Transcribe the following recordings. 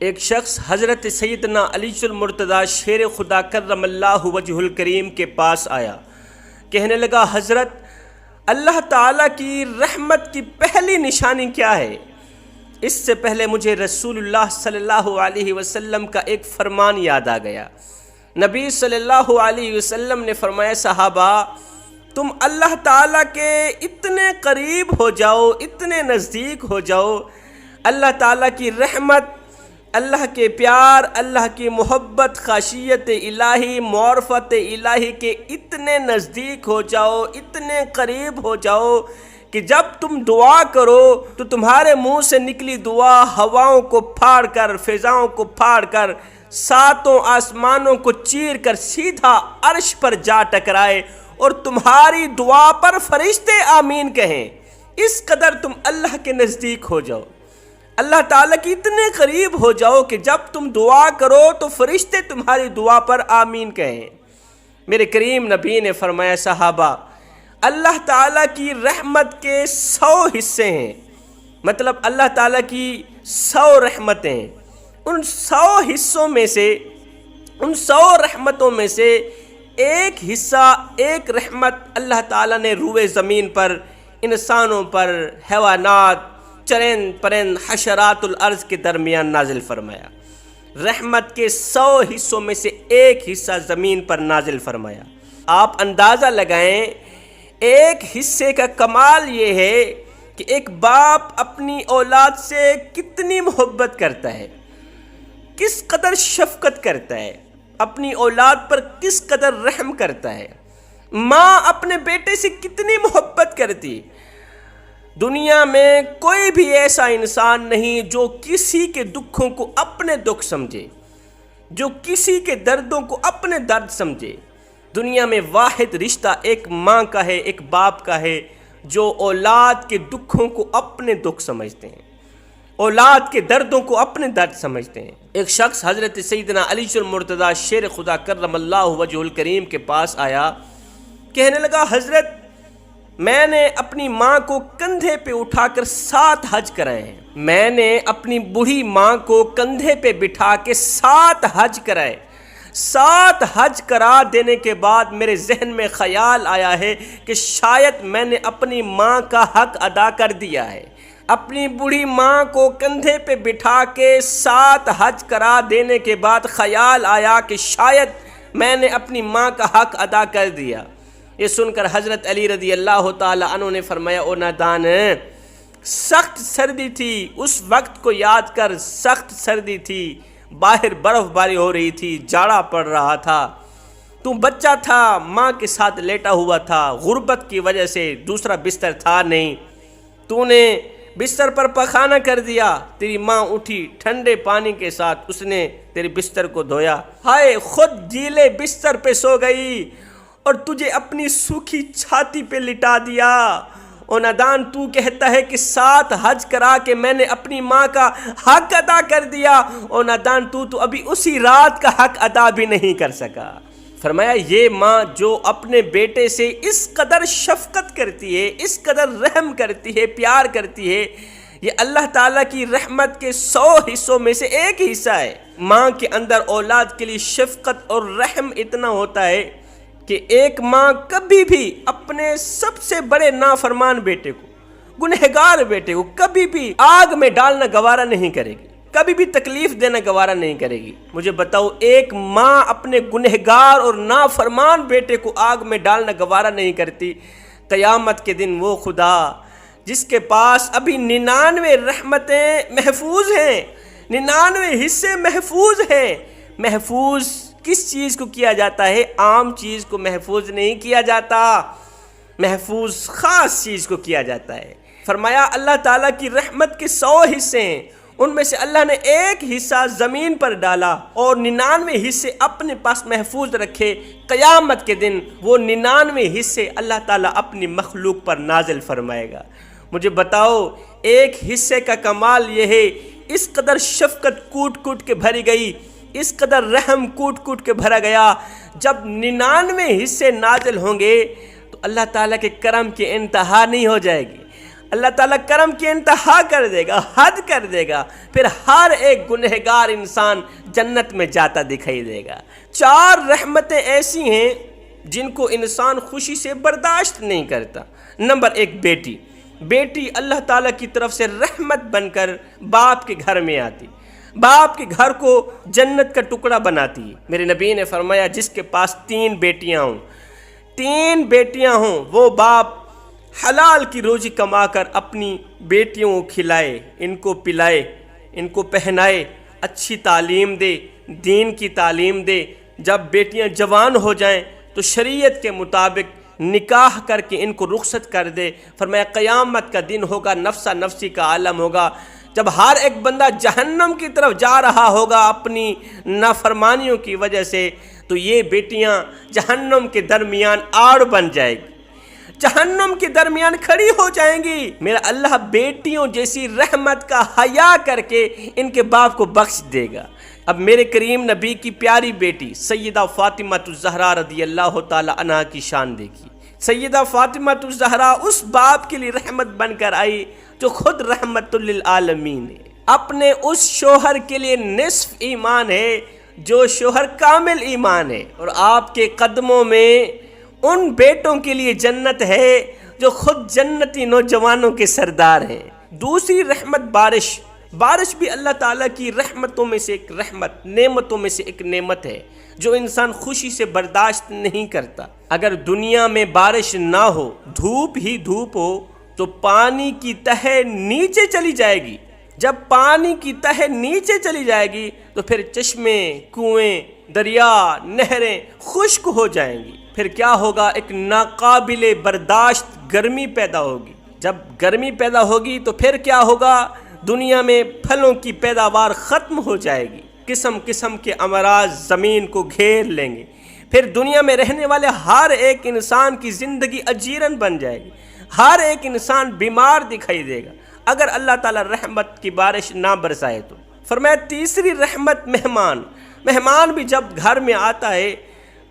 ایک شخص حضرت سیدنا علی المرتضیٰ شیر خدا کرم اللہ وجہ الکریم کے پاس آیا، کہنے لگا حضرت اللہ تعالیٰ کی رحمت کی پہلی نشانی کیا ہے؟ اس سے پہلے مجھے رسول اللہ صلی اللہ علیہ وسلم کا ایک فرمان یاد آ گیا۔ نبی صلی اللہ علیہ وسلم نے فرمایا صحابہ تم اللہ تعالیٰ کے اتنے قریب ہو جاؤ، اتنے نزدیک ہو جاؤ، اللہ تعالیٰ کی رحمت، اللہ کے پیار، اللہ کی محبت، خاشیت الہی، معرفت الہی کے اتنے نزدیک ہو جاؤ، اتنے قریب ہو جاؤ کہ جب تم دعا کرو تو تمہارے منہ سے نکلی دعا ہواؤں کو پھاڑ کر، فضاؤں کو پھاڑ کر، ساتوں آسمانوں کو چیر کر سیدھا عرش پر جا ٹکرائے اور تمہاری دعا پر فرشتے آمین کہیں۔ اس قدر تم اللہ کے نزدیک ہو جاؤ، اللہ تعالیٰ کی اتنے قریب ہو جاؤ کہ جب تم دعا کرو تو فرشتے تمہاری دعا پر آمین کہیں۔ میرے کریم نبی نے فرمایا صحابہ اللہ تعالیٰ کی رحمت کے 100 حصے ہیں، مطلب اللہ تعالیٰ کی 100 رحمتیں، ان 100 حصوں میں سے، ان 100 رحمتوں میں سے ایک حصہ، ایک رحمت اللہ تعالیٰ نے روئے زمین پر، انسانوں پر، حیوانات، چرند پرند، حشرات الارض کے درمیان نازل فرمایا۔ رحمت کے 100 حصوں میں سے ایک حصہ زمین پر نازل فرمایا۔ آپ اندازہ لگائیں ایک حصے کا کمال یہ ہے کہ ایک باپ اپنی اولاد سے کتنی محبت کرتا ہے، کس قدر شفقت کرتا ہے، اپنی اولاد پر کس قدر رحم کرتا ہے، ماں اپنے بیٹے سے کتنی محبت کرتی۔ دنیا میں کوئی بھی ایسا انسان نہیں جو کسی کے دکھوں کو اپنے دکھ سمجھے، جو کسی کے دردوں کو اپنے درد سمجھے۔ دنیا میں واحد رشتہ ایک ماں کا ہے، ایک باپ کا ہے، جو اولاد کے دکھوں کو اپنے دکھ سمجھتے ہیں، اولاد کے دردوں کو اپنے درد سمجھتے ہیں۔ ایک شخص حضرت سیدنا علی المرتضیٰ شیر خدا کرم اللہ وجہ الکریم کے پاس آیا، کہنے لگا حضرت میں نے اپنی ماں کو کندھے پہ اٹھا کر 7 حج کرائے ہیں، میں نے اپنی بوڑھی ماں کو کندھے پہ بٹھا کے 7 حج کرائے۔ 7 حج کرا دینے کے بعد میرے ذہن میں خیال آیا ہے کہ شاید میں نے اپنی ماں کا حق ادا کر دیا ہے۔ اپنی بوڑھی ماں کو کندھے پہ بٹھا کے 7 حج کرا دینے کے بعد خیال آیا کہ شاید میں نے اپنی ماں کا حق ادا کر دیا۔ یہ سن کر حضرت علی رضی اللہ تعالی عنہ نے فرمایا او نادان، سخت سردی تھی، اس وقت کو یاد کر، سخت سردی تھی، باہر برف باری ہو رہی تھی، جاڑا پڑ رہا تھا، تو بچہ تھا، ماں کے ساتھ لیٹا ہوا تھا، غربت کی وجہ سے دوسرا بستر تھا نہیں، تو نے بستر پر پخانہ کر دیا، تیری ماں اٹھی ٹھنڈے پانی کے ساتھ اس نے تیرے بستر کو دھویا، ہائے خود گیلے بستر پہ سو گئی اور تجھے اپنی سوکھی چھاتی پہ لٹا دیا۔ او نادان تو کہتا ہے کہ 7 حج کرا کے میں نے اپنی ماں کا حق ادا کر دیا، او نادان تو ابھی اسی رات کا حق ادا بھی نہیں کر سکا۔ فرمایا یہ ماں جو اپنے بیٹے سے اس قدر شفقت کرتی ہے، اس قدر رحم کرتی ہے، پیار کرتی ہے، یہ اللہ تعالیٰ کی رحمت کے 100 حصوں میں سے ایک حصہ ہے۔ ماں کے اندر اولاد کے لیے شفقت اور رحم اتنا ہوتا ہے کہ ایک ماں کبھی بھی اپنے سب سے بڑے نافرمان بیٹے کو، گنہگار بیٹے کو کبھی بھی آگ میں ڈالنا گوارا نہیں کرے گی، کبھی بھی تکلیف دینا گوارا نہیں کرے گی۔ مجھے بتاؤ ایک ماں اپنے گنہگار اور نافرمان بیٹے کو آگ میں ڈالنا گوارا نہیں کرتی، قیامت کے دن وہ خدا جس کے پاس ابھی 99 رحمتیں محفوظ ہیں، 99 حصے محفوظ ہیں، محفوظ کس چیز کو کیا جاتا ہے؟ عام چیز کو محفوظ نہیں کیا جاتا، محفوظ خاص چیز کو کیا جاتا ہے۔ فرمایا اللہ تعالیٰ کی رحمت کے 100 حصے ہیں، ان میں سے اللہ نے ایک حصہ زمین پر ڈالا اور 99 حصے اپنے پاس محفوظ رکھے۔ قیامت کے دن وہ 99 حصے اللہ تعالیٰ اپنی مخلوق پر نازل فرمائے گا۔ مجھے بتاؤ ایک حصے کا کمال یہ ہے، اس قدر شفقت کوٹ کوٹ کے بھری گئی، اس قدر رحم کوٹ کوٹ کے بھرا گیا۔ جب 99 حصے نازل ہوں گے تو اللہ تعالیٰ کے کرم کی انتہا نہیں ہو جائے گی، اللہ تعالیٰ کرم کی انتہا کر دے گا، حد کر دے گا، پھر ہر ایک گنہگار انسان جنت میں جاتا دکھائی دے گا۔ 4 رحمتیں ایسی ہیں جن کو انسان خوشی سے برداشت نہیں کرتا۔ نمبر 1، بیٹی۔ بیٹی اللہ تعالیٰ کی طرف سے رحمت بن کر باپ کے گھر میں آتی، باپ کے گھر کو جنت کا ٹکڑا بناتی ہے۔ میرے نبی نے فرمایا جس کے پاس 3 بیٹیاں ہوں، 3 بیٹیاں ہوں، وہ باپ حلال کی روزی کما کر اپنی بیٹیوں کو کھلائے، ان کو پلائے، ان کو پہنائے، اچھی تعلیم دے، دین کی تعلیم دے۔ جب بیٹیاں جوان ہو جائیں تو شریعت کے مطابق نکاح کر کے ان کو رخصت کر دے۔ فرمایا قیامت کا دن ہوگا، نفسا نفسی کا عالم ہوگا، جب ہر ایک بندہ جہنم کی طرف جا رہا ہوگا اپنی نافرمانیوں کی وجہ سے، تو یہ بیٹیاں جہنم کے درمیان آڑ بن جائے گی، جہنم کے درمیان کھڑی ہو جائیں گی۔ میرا اللہ بیٹیوں جیسی رحمت کا حیا کر کے ان کے باپ کو بخش دے گا۔ اب میرے کریم نبی کی پیاری بیٹی سیدہ فاطمہ الزہرا رضی اللہ تعالی عنہا کی شان دیکھی۔ سیدہ فاطمہ الزہرا اس باپ کے لیے رحمت بن کر آئی جو خود رحمت للعالمین ہے۔ اپنے اس شوہر کے لیے نصف ایمان ہے جو شوہر کامل ایمان ہے، اور آپ کے قدموں میں ان بیٹوں کے لیے جنت ہے جو خود جنتی نوجوانوں کے سردار ہیں۔ دوسری رحمت بارش۔ بارش بھی اللہ تعالیٰ کی رحمتوں میں سے ایک رحمت، نعمتوں میں سے ایک نعمت ہے جو انسان خوشی سے برداشت نہیں کرتا۔ اگر دنیا میں بارش نہ ہو، دھوپ ہی دھوپ ہو، تو پانی کی تہہ نیچے چلی جائے گی۔ جب پانی کی تہہ نیچے چلی جائے گی تو پھر چشمے، کنویں، دریا، نہریں خشک ہو جائیں گی۔ پھر کیا ہوگا؟ ایک ناقابل برداشت گرمی پیدا ہوگی۔ جب گرمی پیدا ہوگی تو پھر کیا ہوگا؟ دنیا میں پھلوں کی پیداوار ختم ہو جائے گی، قسم قسم کے امراض زمین کو گھیر لیں گے، پھر دنیا میں رہنے والے ہر ایک انسان کی زندگی اجیرن بن جائے گی، ہر ایک انسان بیمار دکھائی دے گا اگر اللہ تعالیٰ رحمت کی بارش نہ برسائے تو۔ فرمایا تیسری رحمت مہمان۔ مہمان بھی جب گھر میں آتا ہے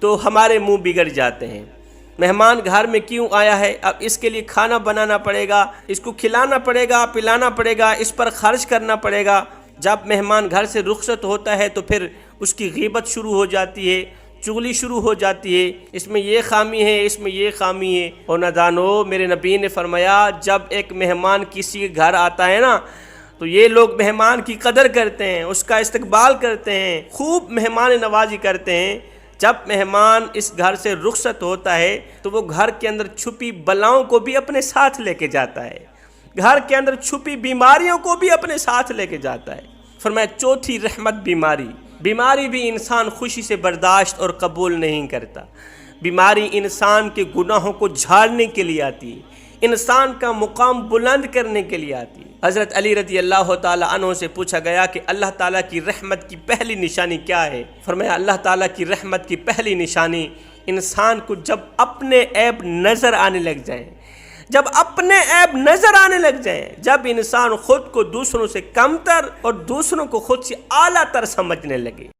تو ہمارے منہ بگڑ جاتے ہیں۔ مہمان گھر میں کیوں آیا ہے؟ اب اس کے لیے کھانا بنانا پڑے گا، اس کو کھلانا پڑے گا، پلانا پڑے گا، اس پر خرچ کرنا پڑے گا۔ جب مہمان گھر سے رخصت ہوتا ہے تو پھر اس کی غیبت شروع ہو جاتی ہے، چغلی شروع ہو جاتی ہے، اس میں یہ خامی ہے، اس میں یہ خامی ہے۔ اور نادانو، میرے نبی نے فرمایا جب ایک مہمان کسی کے گھر آتا ہے نا تو یہ لوگ مہمان کی قدر کرتے ہیں، اس کا استقبال کرتے ہیں، خوب مہمان نوازی کرتے ہیں۔ جب مہمان اس گھر سے رخصت ہوتا ہے تو وہ گھر کے اندر چھپی بلاؤں کو بھی اپنے ساتھ لے کے جاتا ہے، گھر کے اندر چھپی بیماریوں کو بھی اپنے ساتھ لے کے جاتا ہے۔ فرمایا چوتھی رحمت بیماری۔ بیماری بھی انسان خوشی سے برداشت اور قبول نہیں کرتا۔ بیماری انسان کے گناہوں کو جھاڑنے کے لیے آتی ہے، انسان کا مقام بلند کرنے کے لیے آتی ہے۔ حضرت علی رضی اللہ تعالی عنہ سے پوچھا گیا کہ اللہ تعالیٰ کی رحمت کی پہلی نشانی کیا ہے؟ فرمایا اللہ تعالیٰ کی رحمت کی پہلی نشانی انسان کو جب اپنے عیب نظر آنے لگ جائیں، جب اپنے عیب نظر آنے لگ جائیں، جب انسان خود کو دوسروں سے کمتر اور دوسروں کو خود سے اعلیٰ تر سمجھنے لگے۔